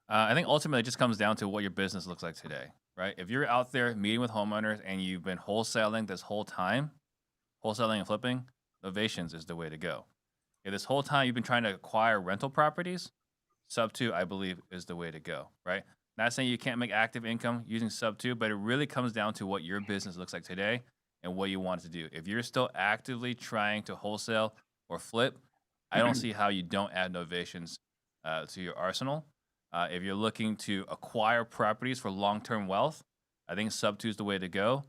I think ultimately it just comes down to what your business looks like today, right? If you're out there meeting with homeowners and you've been wholesaling this whole time, wholesaling and flipping, novations is the way to go. If this whole time you've been trying to acquire rental properties, sub two, I believe, is the way to go, right? Not saying you can't make active income using sub two, but it really comes down to what your business looks like today and what you want to do. If you're still actively trying to wholesale or flip, I don't see how you don't add novations to your arsenal. If you're looking to acquire properties for long-term wealth, I think sub two is the way to go.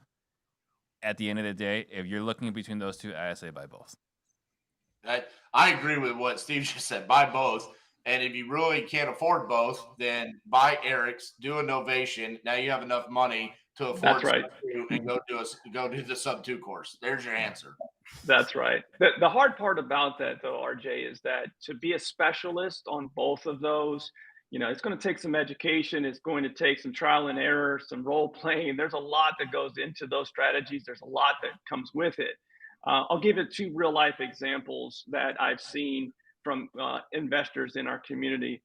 At the end of the day, if you're looking between those two, I say buy both. I agree with what Steve just said. Buy both. And if you really can't afford both, then buy Eric's, do a Novation. Now you have enough money to That's afford right. Sub 2 and go do the Sub 2 course. There's your answer. That's right. The hard part about that, though, RJ, is that to be a specialist on both of those, it's going to take some education. It's going to take some trial and error, some role playing. There's a lot that goes into those strategies. There's a lot that comes with it. I'll give you two real life examples that I've seen from investors in our community.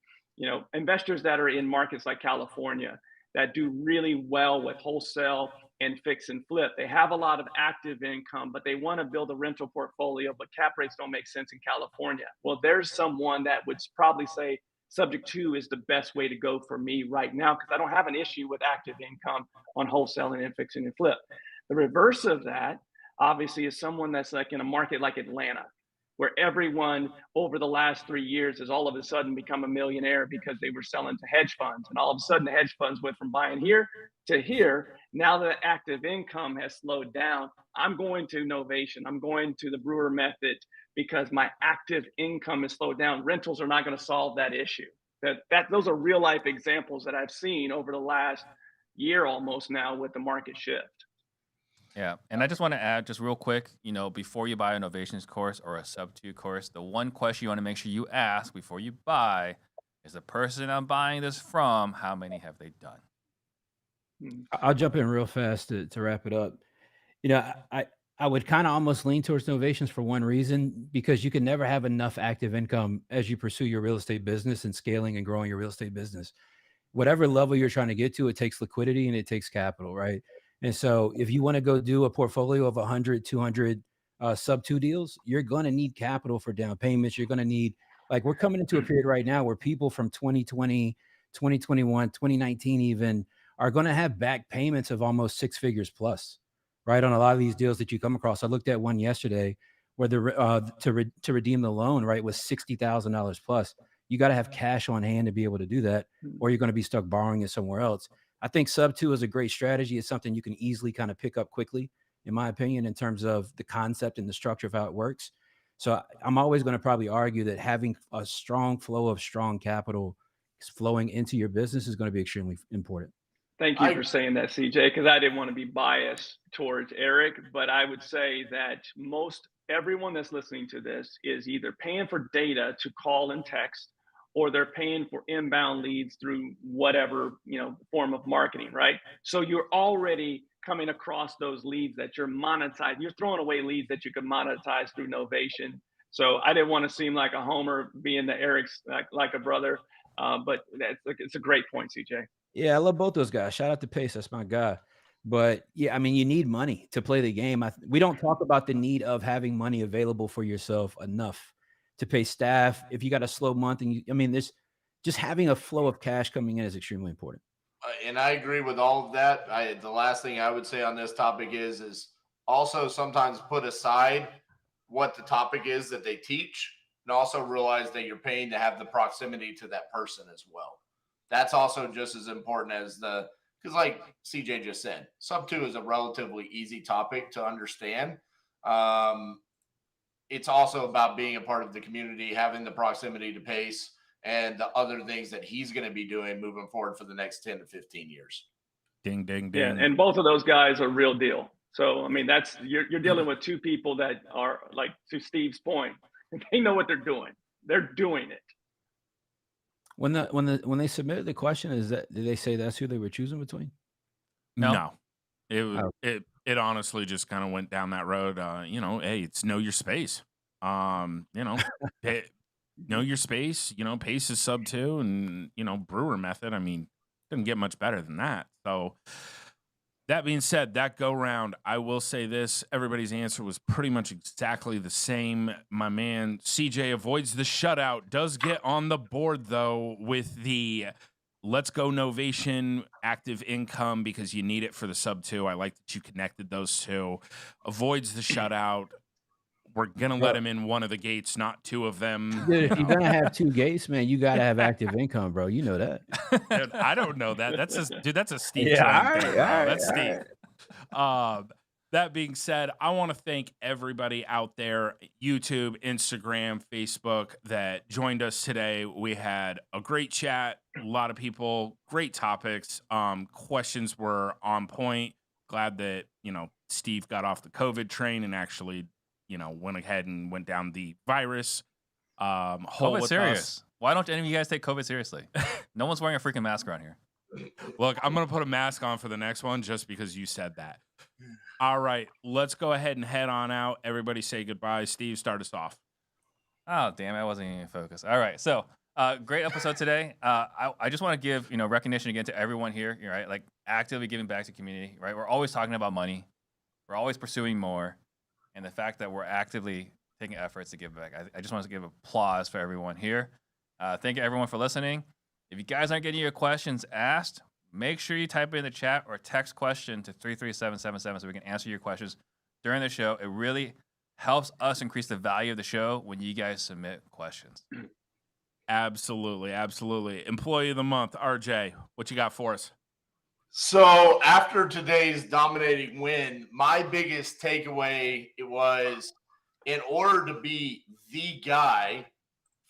Investors that are in markets like California that do really well with wholesale and fix and flip. They have a lot of active income, but they want to build a rental portfolio, but cap rates don't make sense in California. Well, there's someone that would probably say subject to is the best way to go for me right now because I don't have an issue with active income on wholesaling and fixing and flip. The reverse of that, obviously, is someone that's like in a market like Atlanta, where everyone over the last 3 years has all of a sudden become a millionaire because they were selling to hedge funds. And all of a sudden, the hedge funds went from buying here to here. Now that active income has slowed down, I'm going to Novation. I'm going to the Brewer method because my active income has slowed down. Rentals are not going to solve that issue. Those are real life examples that I've seen over the last year almost now with the market shift. Yeah, and I just want to add just real quick, before you buy a Novations course or a Sub 2 course, the one question you want to make sure you ask before you buy is the person I'm buying this from, how many have they done? I'll jump in real fast to wrap it up. I would kind of almost lean towards Novations for one reason, because you can never have enough active income as you pursue your real estate business and scaling and growing your real estate business. Whatever level you're trying to get to, it takes liquidity and it takes capital, right? And so if you want to go do a portfolio of 100, 200 Sub 2 deals, you're going to need capital for down payments. You're going to need, like, we're coming into a period right now where people from 2020, 2021, 2019 even are going to have back payments of almost 6 figures plus, right? On a lot of these deals that you come across. I looked at one yesterday where to redeem the loan, right, was $60,000 plus. You got to have cash on hand to be able to do that, or you're going to be stuck borrowing it somewhere else. I think Sub 2 is a great strategy. It's something you can easily kind of pick up quickly, in my opinion, in terms of the concept and the structure of how it works. So I'm always going to probably argue that having a strong flow of strong capital flowing into your business is going to be extremely important. Thank you for saying that, CJ, because I didn't want to be biased towards Eric, but I would say that everyone that's listening to this is either paying for data to call and text, or they're paying for inbound leads through whatever, form of marketing, right? So you're already coming across those leads that you're monetizing. You're throwing away leads that you could monetize through Novation. So I didn't want to seem like a homer being the Eric's like a brother, but it's a great point, CJ. Yeah, I love both those guys. Shout out to Pace. That's my guy. But yeah, I mean, you need money to play the game. We don't talk about the need of having money available for yourself enough to pay staff. If you got a slow month this just having a flow of cash coming in is extremely important. And I agree with all of that. The last thing I would say on this topic is also sometimes put aside what the topic is that they teach, and also realize that you're paying to have the proximity to that person as well. That's also just as important as because like CJ just said, Sub 2 is a relatively easy topic to understand. It's also about being a part of the community, having the proximity to Pace and the other things that he's going to be doing moving forward for the next 10 to 15 years. Ding, ding, ding. Yeah, and both of those guys are real deal. So, I mean, you're dealing with two people that are, like, to Steve's point, they know what they're doing. They're doing it. When they submitted the question, did they say that's who they were choosing between? No. It honestly just kind of went down that road. Hey, it's know your space. Know your space. Pace is Sub 2, and Brewer method. I mean, doesn't get much better than that. So that being said, that go round, I will say this: everybody's answer was pretty much exactly the same. My man CJ avoids the shutout. Does get on the board though with the let's go Novation active income because you need it for the Sub 2. I like that you connected those two. Avoids the shutout. We're going to let him in one of the gates, not two of them. Dude, if you're going to have two gates, man, you got to have active income, bro. You know that. Dude, I don't know that. That's a Steve Trang thing, bro. That's Steve. That being said, I want to thank everybody out there, YouTube, Instagram, Facebook, that joined us today. We had a great chat, a lot of people, great topics. Questions were on point. Glad that, Steve got off the COVID train and actually, went ahead and went down the virus hole COVID with serious. us. Why don't any of you guys take COVID seriously? No one's wearing a freaking mask around here. Look, I'm going to put a mask on for the next one just because you said that. All right, let's go ahead and head on out. Everybody say goodbye. Steve, start us off. Oh, damn, I wasn't even focused. All right, so great episode today. I just want to give recognition again to everyone here, right? Like actively giving back to the community, right? We're always talking about money. We're always pursuing more. And the fact that we're actively taking efforts to give back. I just want to give applause for everyone here. Thank you, everyone, for listening. If you guys aren't getting your questions asked, make sure you type it in the chat or text question to 33777 so we can answer your questions during the show. It really helps us increase the value of the show when you guys submit questions. Absolutely, absolutely. Employee of the month, RJ, what you got for us? So after today's dominating win, my biggest takeaway was in order to be the guy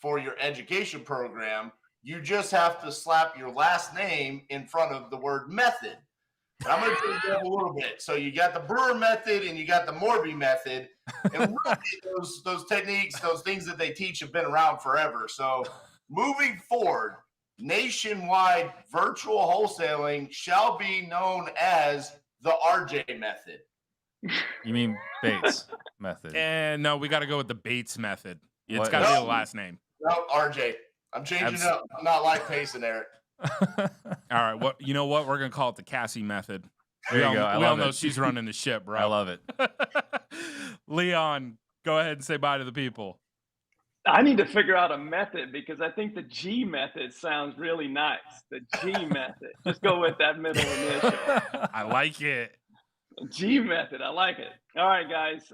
for your education program, you just have to slap your last name in front of the word method. And I'm going to change it up a little bit. So you got the Brewer method and you got the Morby method. And really those techniques, those things that they teach have been around forever. So moving forward, nationwide virtual wholesaling shall be known as the RJ method. You mean Bates method? And no, we got to go with the Bates method. It's got to be the last name. No, RJ. I'm changing it up. I'm not like Payson, Eric. All right. Well, you know what? We're going to call it the Cassie method. There you go. We all know she's running the ship, bro. I love it. Leon, go ahead and say bye to the people. I need to figure out a method because I think the G method sounds really nice. The G method. Just go with that middle initial. I like it. G method. I like it. All right, guys.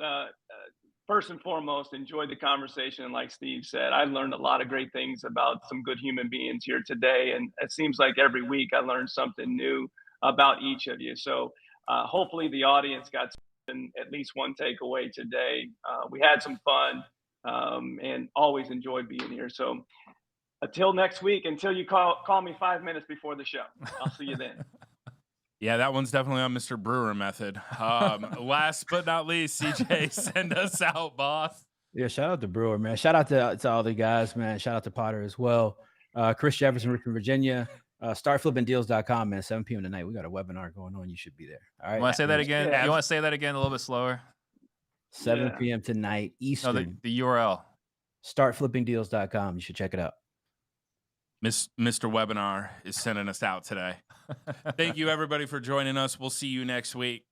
First and foremost, enjoyed the conversation. And like Steve said, I learned a lot of great things about some good human beings here today. And it seems like every week I learned something new about each of you. So hopefully the audience got at least one takeaway today. We had some fun and always enjoyed being here. So until next week, until you call me 5 minutes before the show, I'll see you then. Yeah, that one's definitely on Mr. Brewer method. Last but not least, CJ, send us out, boss. Yeah, shout out to Brewer, man. Shout out to all the guys, man. Shout out to Potter as well. Chris Jefferson, Richmond, Virginia. Startflippingdeals.com, man. 7 p.m. tonight. We got a webinar going on. You should be there. All right. You want to say that again? Yeah. You want to say that again a little bit slower? 7 p.m. tonight, Eastern. No, the URL. Startflippingdeals.com. You should check it out. Mr. Webinar is sending us out today. Thank you, everybody, for joining us. We'll see you next week.